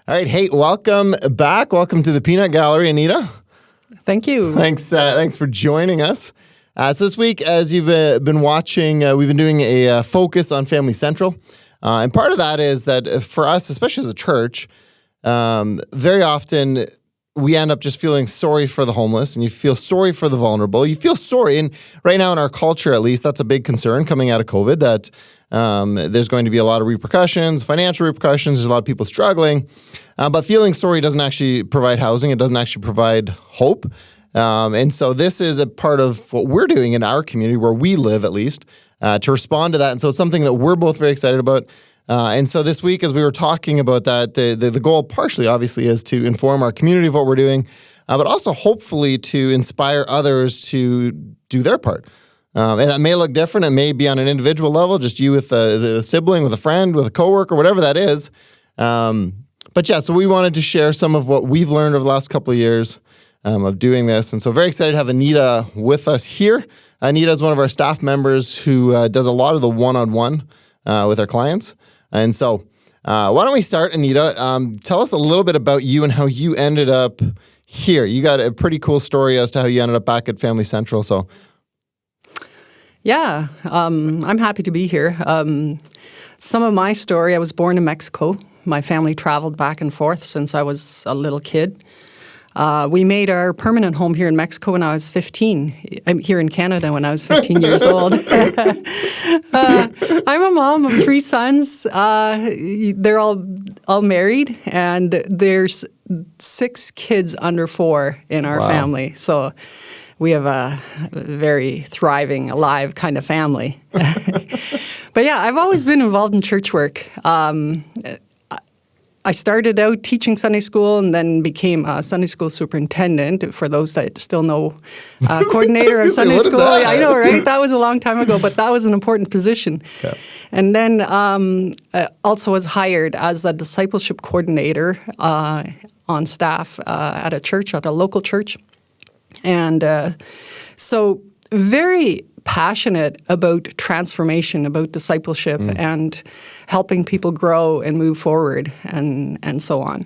All right. Hey, welcome back. Welcome to the Peanut Gallery, Anita. Thank you. Thanks for joining us. So this week, as you've been watching, we've been doing a focus on Family Central. And part of that is that for us, especially as a church, very often we end up just feeling sorry for the homeless, and you feel sorry for the vulnerable. You feel sorry, and right now in our culture, at least, that's a big concern coming out of COVID, that there's going to be a lot of repercussions, financial repercussions. There's a lot of people struggling. But feeling sorry doesn't actually provide housing. It doesn't actually provide hope. And so this is a part of what we're doing in our community, where we live at least, to respond to that. And so it's something that we're both very excited about. And so this week, as we were talking about that, the goal partially, obviously, is to inform our community of what we're doing, but also hopefully to inspire others to do their part. And that may look different. It may be on an individual level, just you with a sibling, with a friend, with a coworker, whatever that is. But yeah, so we wanted to share some of what we've learned over the last couple of years of doing this. And so very excited to have Anita with us here. Anita is one of our staff members who does a lot of the one-on-one with our clients. And so why don't we start, Anita? Tell us a little bit about you and how you ended up here. You got a pretty cool story as to how you ended up back at Family Central. So, yeah, I'm happy to be here. Some of my story, I was born in Mexico. My family traveled back and forth since I was a little kid. We made our permanent home here in Mexico when I was 15. I'm here in Canada when I was 15 years old. I'm a mom of 3 sons. They're all married, and there's 6 kids under 4 in our family. So we have a very thriving, alive kind of family. But yeah, I've always been involved in church work. I started out teaching Sunday school and then became a Sunday school superintendent, for those that still know, coordinator of Sunday school. Yeah, I know, right? That was a long time ago, but that was an important position. Okay. And then also was hired as a discipleship coordinator on staff at a church, at a local church. And so very passionate about transformation, about discipleship, and helping people grow and move forward, and so on.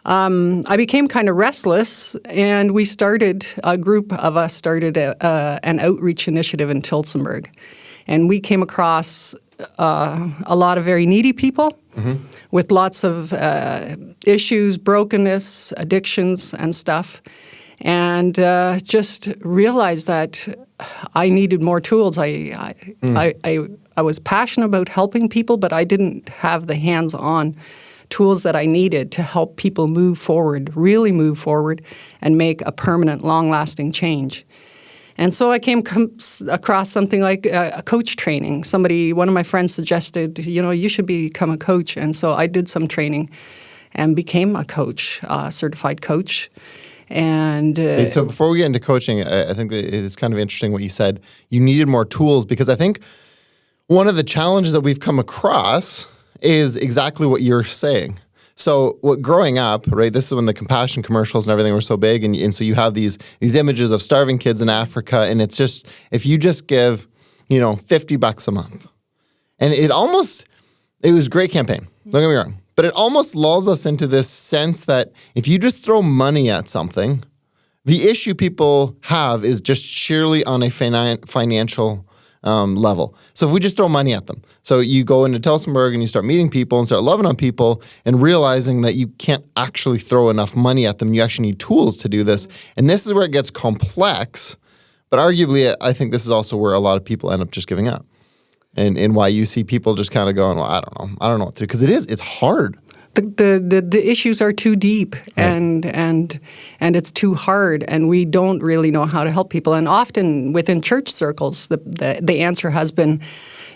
I became kind of restless, and a group of us started an outreach initiative in Tillsonburg. And we came across a lot of very needy people with lots of issues, brokenness, addictions, and stuff. And just realized that I needed more tools. I was passionate about helping people, but I didn't have the hands-on tools that I needed to help people move forward, really move forward, and make a permanent, long-lasting change. And so I came across something like a coach training. One of my friends suggested, you should become a coach. And so I did some training and became a coach, a certified coach. And so before we get into coaching, I think that it's kind of interesting what you said. You needed more tools, because I think one of the challenges that we've come across is exactly what you're saying. So growing up, right, this is when the compassion commercials and everything were so big, and so you have these images of starving kids in Africa, and it's just, if you just give, $50 a month. And it was a great campaign, don't get me wrong. But it almost lulls us into this sense that if you just throw money at something, the issue people have is just sheerly on a financial level. So if we just throw money at them, so you go into Tillsonburg and you start meeting people and start loving on people and realizing that you can't actually throw enough money at them. You actually need tools to do this. And this is where it gets complex. But arguably, I think this is also where a lot of people end up just giving up. And why you see people just kind of going, well, I don't know what to do. Because it's hard. The issues are too deep, and it's too hard, and we don't really know how to help people. And often within church circles, the answer has been,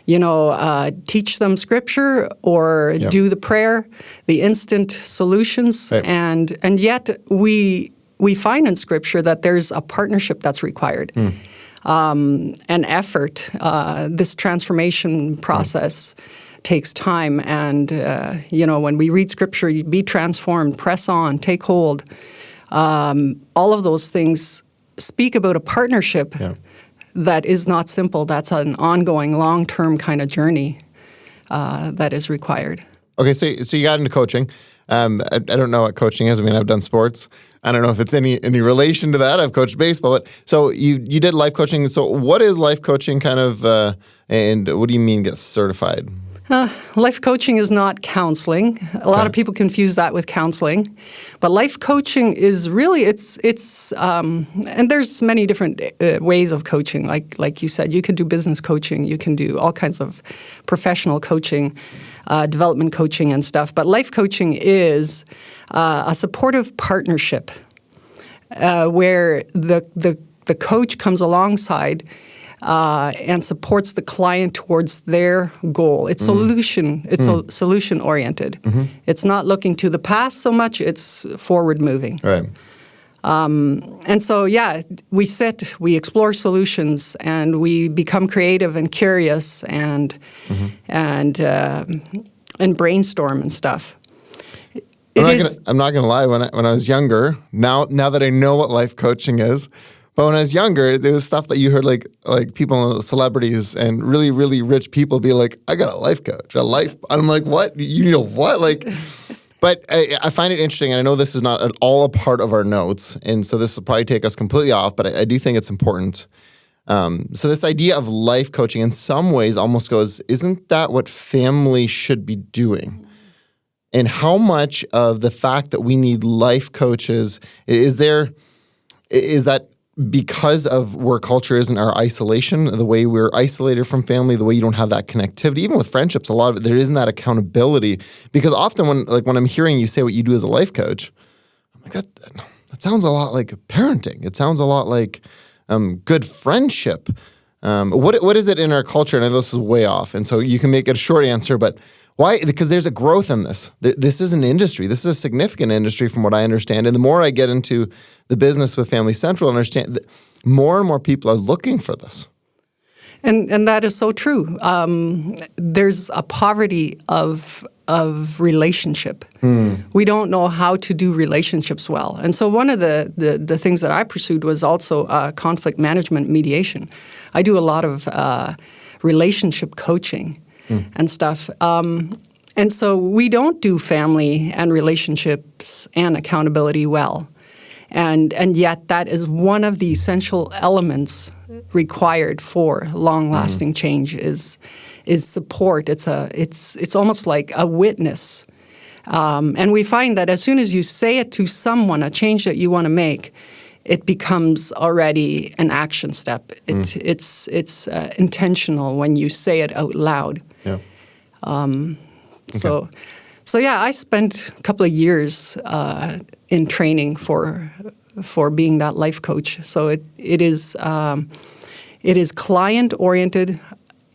teach them scripture or do the prayer, the instant solutions. Right. And yet we find in scripture that there's a partnership that's required. An effort. This transformation process takes time, and when we read scripture, you be transformed, press on, take hold. All of those things speak about a partnership that is not simple. That's an ongoing, long-term kind of journey that is required. Okay, so you got into coaching. I don't know what coaching is. I mean, I've done sports. I don't know if it's any relation to that. I've coached baseball. But so you did life coaching. So what is life coaching kind of, and what do you mean get certified? Life coaching is not counseling. A lot of people confuse that with counseling. But life coaching is really, and there's many different ways of coaching. Like you said, you can do business coaching. You can do all kinds of professional coaching, development coaching and stuff. But life coaching is a supportive partnership where the coach comes alongside and supports the client towards their goal. It's solution oriented. It's not looking to the past so much. It's forward moving. Right. And so, we explore solutions, and we become creative and curious, and brainstorm and stuff. I'm not gonna lie. When I was younger, now that I know what life coaching is. But when I was younger, there was stuff that you heard like people, celebrities, and really, really rich people be like, "I got a life coach, a life." I'm like, "What? You know what?" Like, but I find it interesting, and I know this is not at all a part of our notes, and so this will probably take us completely off. But I do think it's important. So this idea of life coaching, in some ways, almost goes, "Isn't that what family should be doing?" And how much of the fact that we need life coaches is that because of where culture is in our isolation, the way we're isolated from family, the way you don't have that connectivity, even with friendships, a lot of it, there isn't that accountability. Because often when I'm hearing you say what you do as a life coach, I'm like, that sounds a lot like parenting. It sounds a lot like good friendship. What is it in our culture? And I know this is way off, and so you can make it a short answer, but why? Because there's a growth in this. This is an industry. This is a significant industry from what I understand. And the more I get into the business with Family Central, I understand that more and more people are looking for this. And that is so true. There's a poverty of relationship. We don't know how to do relationships well. And so one of the things that I pursued was also conflict management mediation. I do a lot of relationship coaching and stuff. And so we don't do family and relationships and accountability well. And yet that is one of the essential elements required for long-lasting change is support. It's almost like a witness. And we find that as soon as you say it to someone, a change that you want to make, it becomes already an action step. It's intentional when you say it out loud. Yeah. So I spent a couple of years in training for being that life coach. So it is client oriented.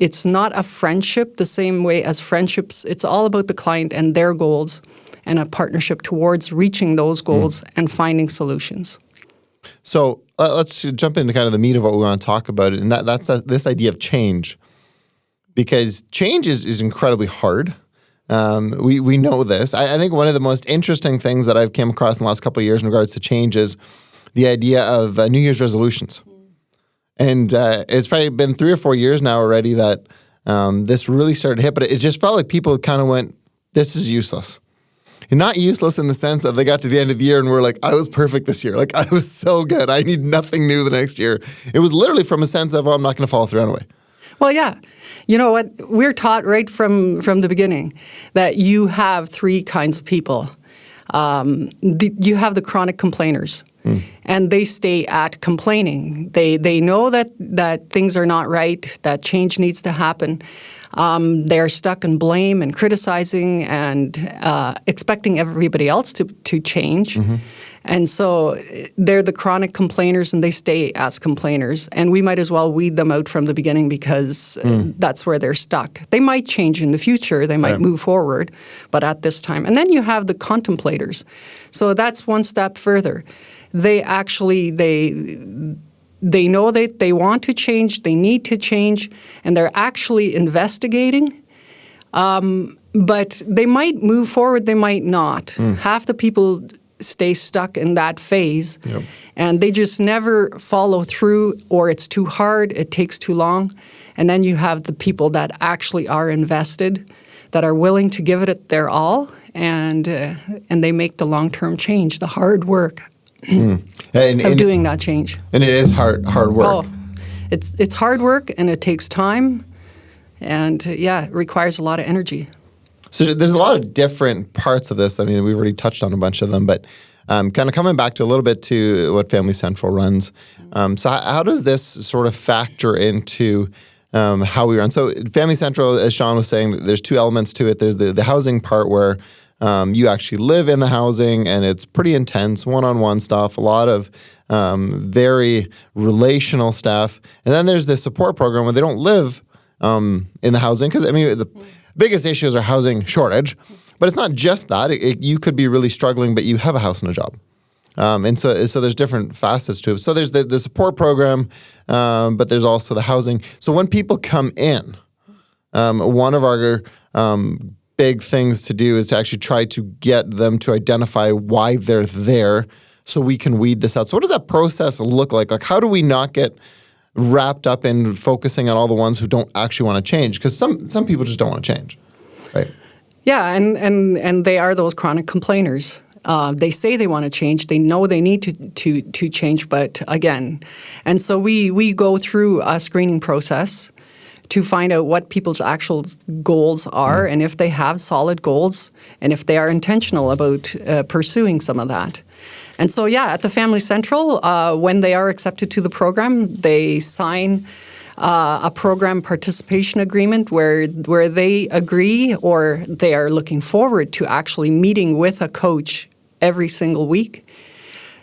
It's not a friendship the same way as friendships. It's all about the client and their goals, and a partnership towards reaching those goals and finding solutions. So let's jump into kind of the meat of what we want to talk about, and that's this idea of change, because change is incredibly hard. We know this. I think one of the most interesting things that I've came across in the last couple of years in regards to change is the idea of New Year's resolutions. And it's probably been 3 or 4 years now already that this really started to hit, but it just felt like people kind of went, this is useless. And not useless in the sense that they got to the end of the year and were like, I was perfect this year. Like, I was so good. I need nothing new the next year. It was literally from a sense of, I'm not going to follow through anyway. Well, yeah. You know what? We're taught right from the beginning that you have 3 kinds of people. You have the chronic complainers, and they stay at complaining. They know that things are not right, that change needs to happen. They're stuck in blame and criticizing and expecting everybody else to change. And so they're the chronic complainers, and they stay as complainers. And we might as well weed them out from the beginning because that's where they're stuck. They might change in the future. They might move forward, but at this time. And then you have the contemplators. So that's one step further. They actually, they know that they want to change, they need to change, and they're actually investigating. But they might move forward, they might not. Half the people stay stuck in that phase, and they just never follow through, or it's too hard, it takes too long. And then you have the people that actually are invested, that are willing to give it their all, and they make the long-term change, the hard work of doing that change. And it is hard work. Oh, it's hard work, and it takes time, and it requires a lot of energy. So there's a lot of different parts of this. I mean, we've already touched on a bunch of them, but kind of coming back to a little bit to what Family Central runs. So how does this sort of factor into how we run? So Family Central, as Sean was saying, there's two elements to it. There's the housing part where you actually live in the housing, and it's pretty intense, one-on-one stuff, a lot of very relational stuff. And then there's the support program where they don't live in the housing, because, I mean, the biggest issues are housing shortage. But it's not just that. You could be really struggling, but you have a house and a job. And so there's different facets to it. So there's the support program, but there's also the housing. So when people come in, one of our big things to do is to actually try to get them to identify why they're there so we can weed this out. So what does that process look like? Like, how do we not get wrapped up in focusing on all the ones who don't actually want to change? Because some people just don't want to change, right? Yeah, and they are those chronic complainers. They say they want to change. They know they need to change, but again, and so we go through a screening process to find out what people's actual goals are, and if they have solid goals, and if they are intentional about pursuing some of that. And so, at the Family Central, when they are accepted to the program, they sign a program participation agreement where they agree, or they are looking forward to actually meeting with a coach every single week.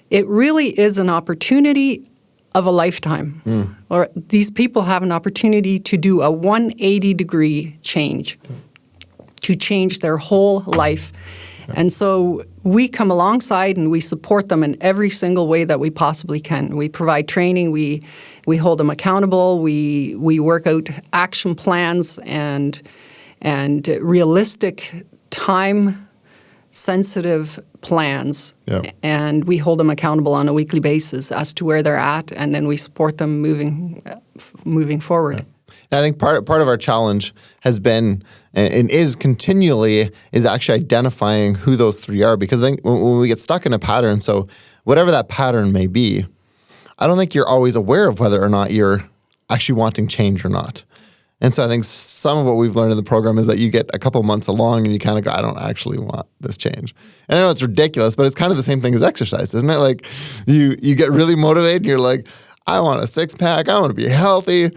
It really is an opportunity of a lifetime. Or these people have an opportunity to do a 180-degree change, to change their whole life. And so we come alongside and we support them in every single way that we possibly can. We provide training, we hold them accountable, we work out action plans and realistic time-sensitive plans. Yep. And we hold them accountable on a weekly basis as to where they're at, and then we support them moving forward. Yeah. And I think part of our challenge has been and is continually is actually identifying who those three are, because I think when we get stuck in a pattern, so whatever that pattern may be, I don't think you're always aware of whether or not you're actually wanting change or not. And so I think some of what we've learned in the program is that you get a couple months along and you kind of go, I don't actually want this change. And I know it's ridiculous, but it's kind of the same thing as exercise, isn't it? Like you get really motivated and you're like, I want a six-pack, I want to be healthy.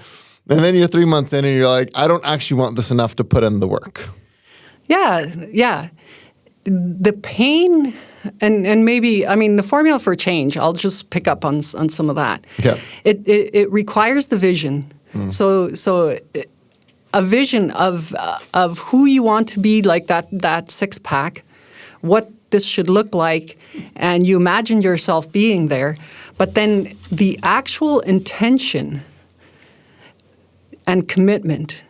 And then you're 3 months in and you're like, I don't actually want this enough to put in the work. Yeah. The pain and maybe, I mean, the formula for change, I'll just pick up on some of that. Okay. It requires the vision. So a vision of who you want to be, like that six-pack, what this should look like, and you imagine yourself being there. But then the actual intention and commitment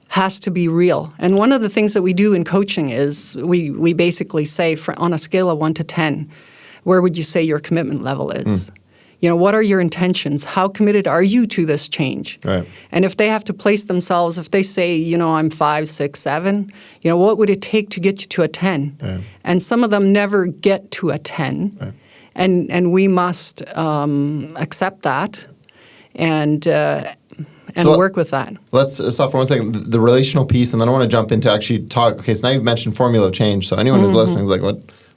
has to be real. And one of the things that we do in coaching is we basically say, on a scale of 1 to 10, where would you say your commitment level is? What are your intentions? How committed are you to this change? Right. And if they have to place themselves, if they say, I'm 5, 6, 7, what would it take to get you to a 10? Right. And some of them never get to a 10. Right. And we must accept that and work with that. Let's stop for 1 second. The relational piece, and then I want to jump into actually talk. Okay, so now you've mentioned formula of change. So anyone who's listening is like,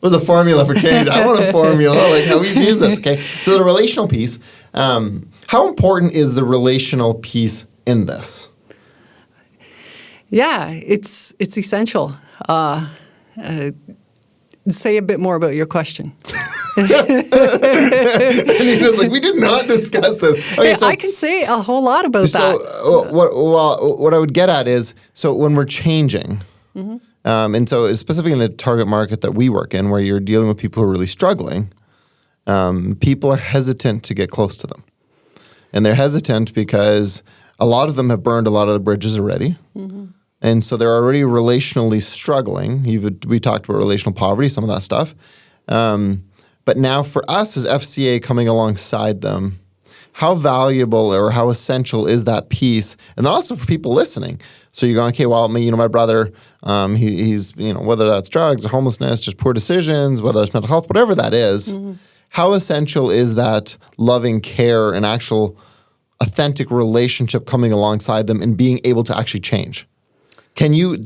what's a formula for change? I want a formula. Like, how easy is this? Okay, so the relational piece. How important is the relational piece in this? Yeah, it's essential. Say a bit more about your question. And he was like, we did not discuss this. Okay, I can say a whole lot about that. So what I would get at is, so when we're changing, and so specifically in the target market that we work in, where you're dealing with people who are really struggling, people are hesitant to get close to them. And they're hesitant because a lot of them have burned a lot of the bridges already. And so they're already relationally struggling. We talked about relational poverty, some of that stuff. But now for us as FCA coming alongside them how valuable or how essential is that piece? And then also for people listening. So you're going, okay, well, my brother, he's, whether that's drugs or homelessness, just poor decisions, whether it's mental health, whatever that is, how essential is that loving care and actual authentic relationship coming alongside them and being able to actually change? Can you,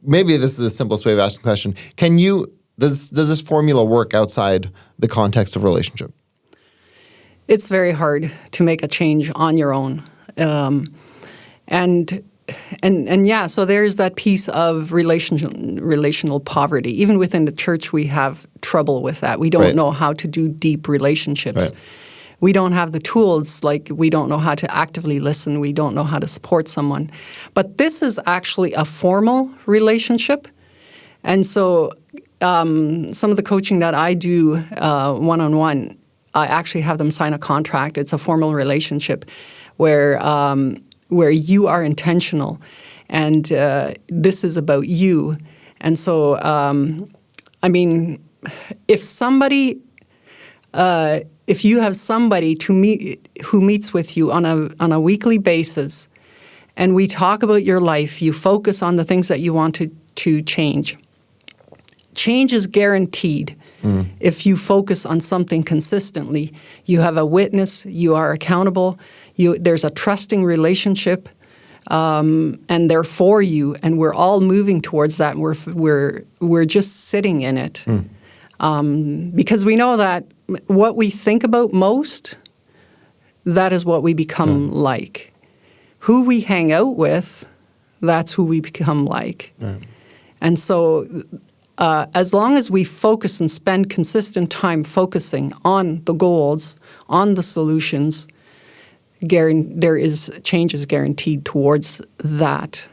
maybe this is the simplest way of asking the question, does this formula work outside the context of relationship? It's very hard to make a change on your own. And yeah, so there's that piece of relational poverty. Even within the church, we have trouble with that. We don't know how to do deep relationships. Right. We don't have the tools, like we don't know how to actively listen. We don't know how to support someone. But this is actually a formal relationship. And so some of the coaching that I do one-on-one, I actually have them sign a contract. It's a formal relationship where you are intentional, and this is about you. And so, if you have somebody who meets with you on a weekly basis, and we talk about your life, you focus on the things that you want to change. Change is guaranteed. If you focus on something consistently. You have a witness, you are accountable, there's a trusting relationship, and they're for you, and we're all moving towards that. We're just sitting in it. Because we know that what we think about most, that is what we become like. Who we hang out with, that's who we become like. And so as long as we focus and spend consistent time focusing on the goals, on the solutions, change is guaranteed towards that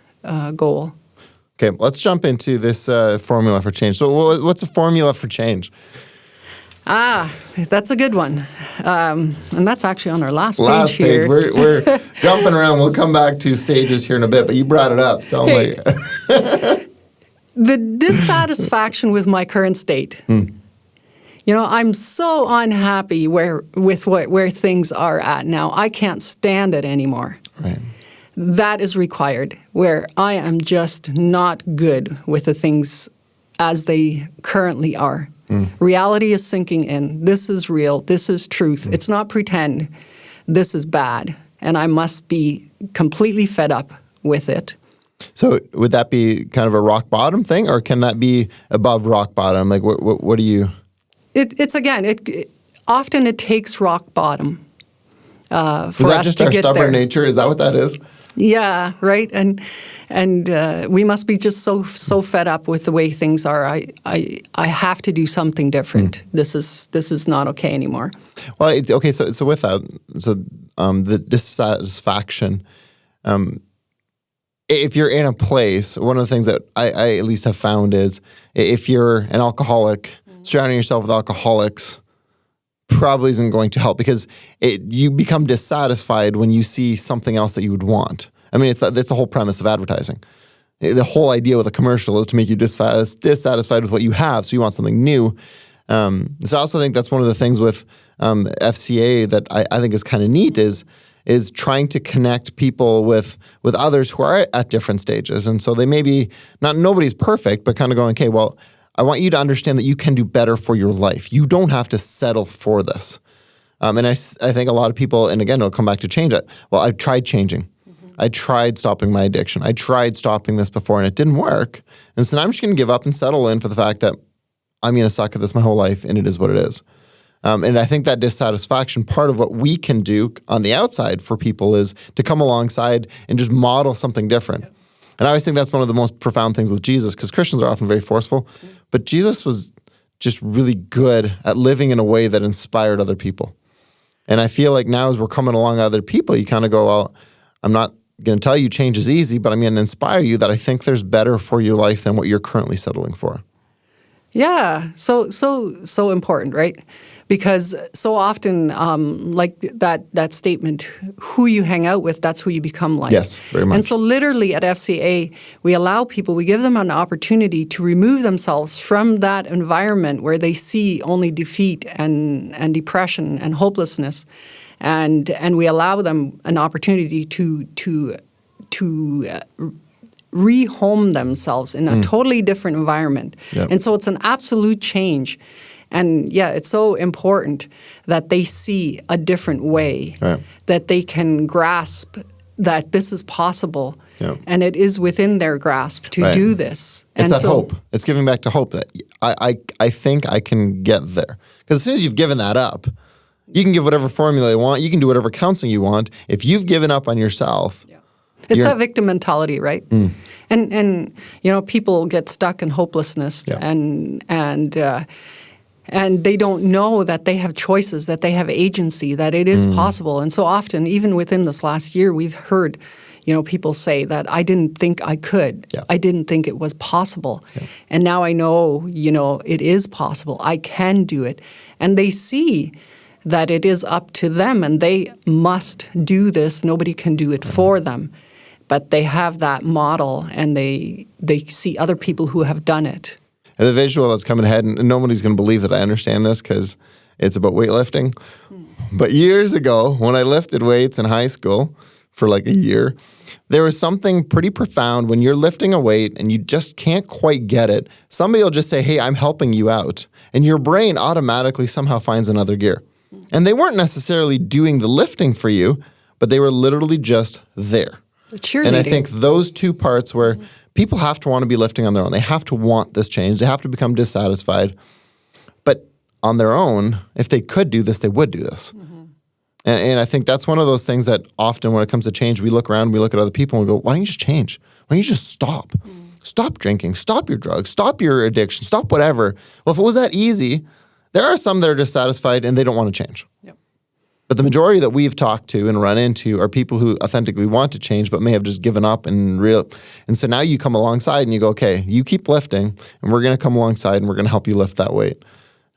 goal. Okay, let's jump into this formula for change. So what's a formula for change? That's a good one. And that's actually on our last page here. We're jumping around. We'll come back to stages here in a bit, but you brought it up. So the dissatisfaction with my current state. I'm so unhappy where things are at now. I can't stand it anymore. Right. That is required, where I am just not good with the things as they currently are. Reality is sinking in. This is real. This is truth. It's not pretend. This is bad. And I must be completely fed up with it. So would that be kind of a rock bottom thing, or can that be above rock bottom? Like what do you... Often it takes rock bottom for us to get there. Is that just our stubborn nature? Is that what that is? Yeah, right. And we must be just so fed up with the way things are. I have to do something different. This is not okay anymore. Well, okay. So with that, the dissatisfaction. If you're in a place, one of the things that I at least have found is if you're an alcoholic, surrounding yourself with alcoholics probably isn't going to help, because you become dissatisfied when you see something else that you would want. I mean, that's the whole premise of advertising. The whole idea with a commercial is to make you dissatisfied with what you have, so you want something new. So I also think that's one of the things with FCA that I think is kind of neat is trying to connect people with others who are at different stages. And so they may be, nobody's perfect, but kind of going, okay, well, I want you to understand that you can do better for your life. You don't have to settle for this. And I think a lot of people, and again, it'll come back to change it. Well, I've tried changing. I tried stopping my addiction. I tried stopping this before and it didn't work. And so now I'm just going to give up and settle in for the fact that I'm going to suck at this my whole life and it is what it is. And I think that dissatisfaction, part of what we can do on the outside for people is to come alongside and just model something different. And I always think that's one of the most profound things with Jesus, because Christians are often very forceful, but Jesus was just really good at living in a way that inspired other people. And I feel like now as we're coming along other people, you kind of go, well, I'm not going to tell you change is easy, but I'm going to inspire you that I think there's better for your life than what you're currently settling for. Yeah, so important, right? Because so often, like that statement, who you hang out with, that's who you become like. Yes, very much. And so literally at FCA, we allow people, we give them an opportunity to remove themselves from that environment where they see only defeat and depression and hopelessness, and we allow them an opportunity to rehome themselves in a totally different environment. Yep. And so it's an absolute change. And yeah, it's so important that they see a different way, Right. that they can grasp that this is possible, Yep. and it is within their grasp to Right. do this. It's and that hope. It's giving back to hope. That I think I can get there. Because as soon as you've given that up, you can give whatever formula you want. You can do whatever counseling you want. If you've given up on yourself, It's that victim mentality, right? And people get stuck in hopelessness, Yeah. and they don't know that they have choices, that they have agency, that it is possible. And so often, even within this last year, we've heard, people say that I didn't think I could. Yeah. I didn't think it was possible. Yeah. And now I know, it is possible. I can do it. And they see that it is up to them and they must do this. Nobody can do it for them. But they have that model and they see other people who have done it. And the visual that's coming ahead, and nobody's going to believe that I understand this because it's about weightlifting. But years ago, when I lifted weights in high school for like a year, there was something pretty profound when you're lifting a weight and you just can't quite get it. Somebody will just say, hey, I'm helping you out. And your brain automatically somehow finds another gear. And they weren't necessarily doing the lifting for you, but they were literally just there. And I think those two parts where people have to want to be lifting on their own. They have to want this change. They have to become dissatisfied. But on their own, if they could do this, they would do this. And I think that's one of those things that often when it comes to change, we look around, we look at other people and we go, why don't you just change? Why don't you just stop? Stop drinking. Stop your drugs. Stop your addiction. Stop whatever. Well, if it was that easy, there are some that are dissatisfied and they don't want to change. Yep. But the majority that we've talked to and run into are people who authentically want to change but may have just given up and so now you come alongside and you go, okay, you keep lifting and we're going to come alongside and we're going to help you lift that weight.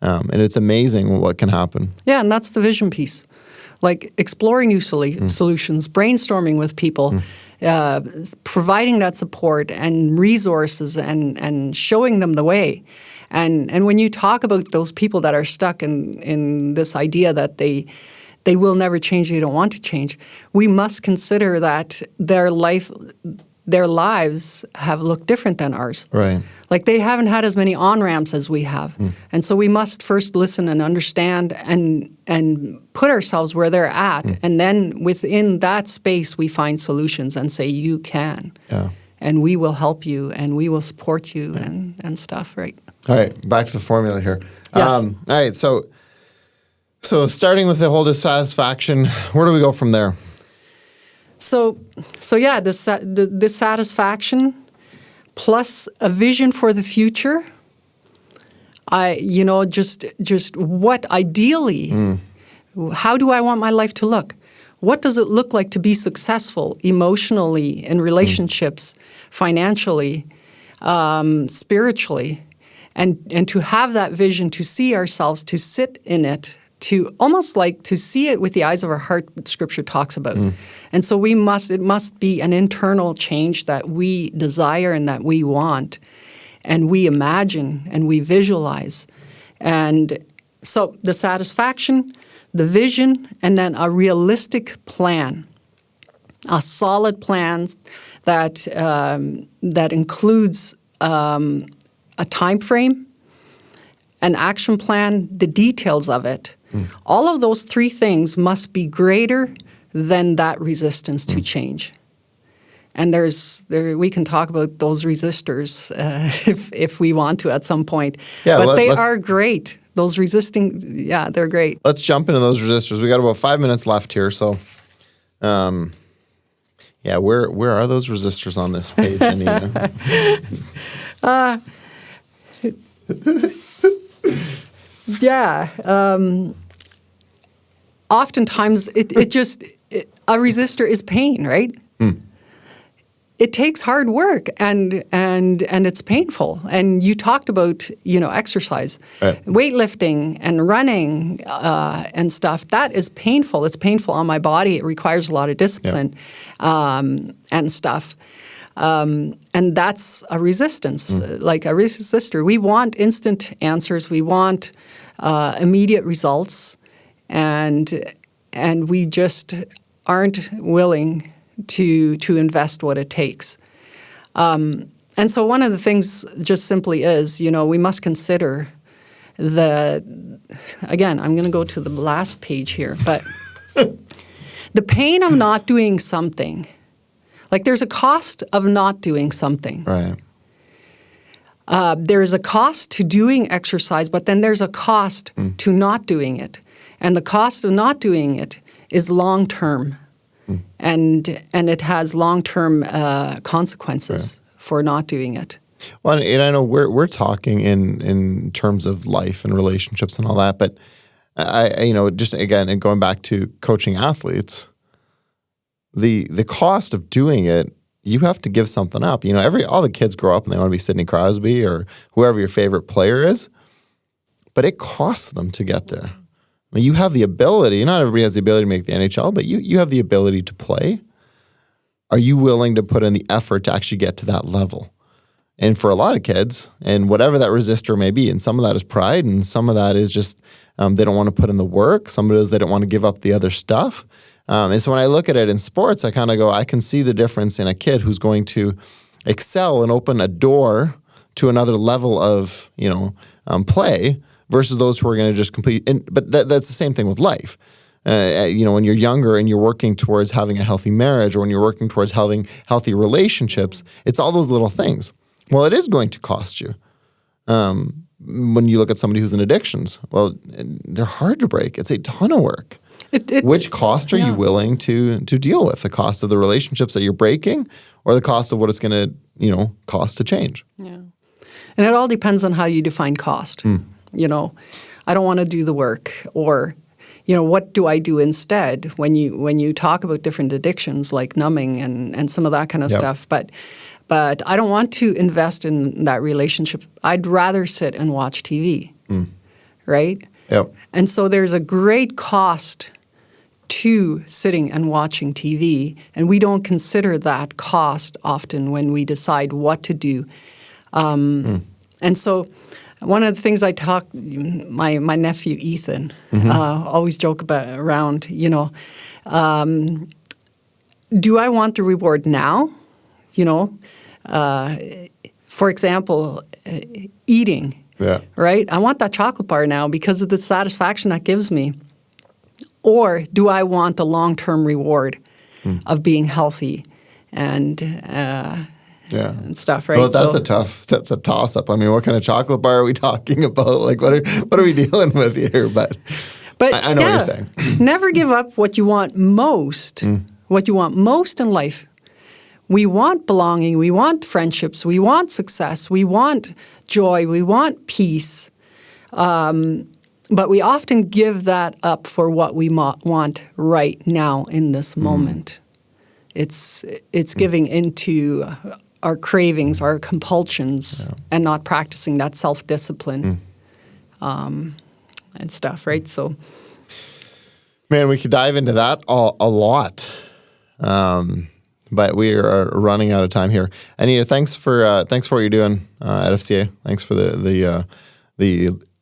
And it's amazing what can happen. Yeah, and that's the vision piece. Like exploring new solutions, brainstorming with people, providing that support and resources and showing them the way. And when you talk about those people that are stuck in this idea that they will never change, they don't want to change, we must consider that their lives have looked different than ours. Right. Like they haven't had as many on-ramps as we have. And so we must first listen and understand and put ourselves where they're at. And then within that space, we find solutions and say, you can. Yeah. And we will help you and we will support you and stuff, right? All right, back to the formula here. Yes. All right, so starting with the whole dissatisfaction, where do we go from there? So yeah, the dissatisfaction plus a vision for the future. Just what ideally, how do I want my life to look? What does it look like to be successful emotionally, in relationships, financially, spiritually? And to have that vision, to see ourselves, to sit in it, to almost like to see it with the eyes of our heart, Scripture talks about. And so it must be an internal change that we desire and that we want, and we imagine and we visualize. And so the satisfaction, the vision, and then a realistic plan, a solid plan that includes a time frame, an action plan, the details of it. All of those three things must be greater than that resistance to change. And we can talk about those resistors if we want to at some point. Yeah, but they are great. Those resisting, they're great. Let's jump into those resistors. We got about 5 minutes left here, so where are those resistors on this page, Anita? Oftentimes a resistor is pain, right? It takes hard work and it's painful. And you talked about, exercise, right. Weightlifting and running and stuff. That is painful. It's painful on my body. It requires a lot of discipline and stuff. And that's a resistance, like a resistor. We want instant answers. We want immediate results. And and we just aren't willing to invest what it takes. And so one of the things just simply is, we must consider again, I'm going to go to the last page here, but the pain of not doing something. Like there's a cost of not doing something. Right. There's a cost to doing exercise, but then there's a cost to not doing it. And the cost of not doing it is long-term. And it has long-term consequences for not doing it. Well, and I know we're talking in terms of life and relationships and all that, but I just again, and going back to coaching athletes, the cost of doing it, you have to give something up. All the kids grow up and they want to be Sidney Crosby or whoever your favorite player is, but it costs them to get there. I mean, you have the ability. Not everybody has the ability to make the NHL, but you have the ability to play. Are you willing to put in the effort to actually get to that level? And for a lot of kids, and whatever that resistor may be, and some of that is pride, and some of that is just they don't want to put in the work. Some of it is they don't want to give up the other stuff. And so when I look at it in sports, I kind of go, I can see the difference in a kid who's going to excel and open a door to another level of play versus those who are going to just complete. But that's the same thing with life. When you're younger and you're working towards having a healthy marriage, or when you're working towards having healthy relationships, it's all those little things. Well, it is going to cost you. When you look at somebody who's in addictions, well, they're hard to break. It's a ton of work. Which cost are you willing to deal with? The cost of the relationships that you're breaking, or the cost of what it's going to cost to change? Yeah, and it all depends on how you define cost. I don't want to do the work, or what do I do instead? When you talk about different addictions like numbing and some of that kind of stuff, but I don't want to invest in that relationship. I'd rather sit and watch TV, right? Yep. And so there's a great cost to sitting and watching TV, and we don't consider that cost often when we decide what to do. And so one of the things I talk, my nephew Ethan, always joke around, do I want the reward now? For example, eating, right? I want that chocolate bar now because of the satisfaction that gives me. Or do I want the long-term reward of being healthy and stuff, right? Well, that's a toss-up. I mean, what kind of chocolate bar are we talking about? Like, what are we dealing with here? But I know what you're saying. Never give up what you want most. What you want most in life. We want belonging. We want friendships. We want success. We want joy. We want peace. But we often give that up for what we want right now in this moment. It's giving into our cravings, our compulsions, and not practicing that self-discipline and stuff, right? So, man, we could dive into that a lot, but we are running out of time here. Anita, thanks for what you're doing at FCA. Thanks for the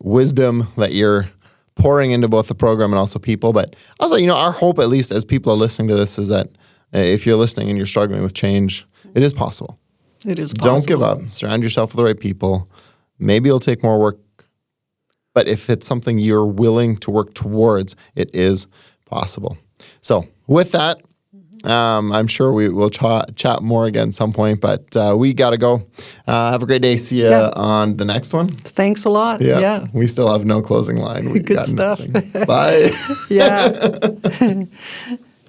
wisdom that you're pouring into both the program and also people. But also, our hope, at least as people are listening to this, is that if you're listening and you're struggling with change, it is possible. It is possible. Don't give up. Surround yourself with the right people. Maybe it'll take more work, but if it's something you're willing to work towards, it is possible. So with that, I'm sure we will chat more again at some point, but we got to go. Have a great day. See you on the next one. Thanks a lot. Yeah. We still have no closing line. Good stuff. Bye. Yeah.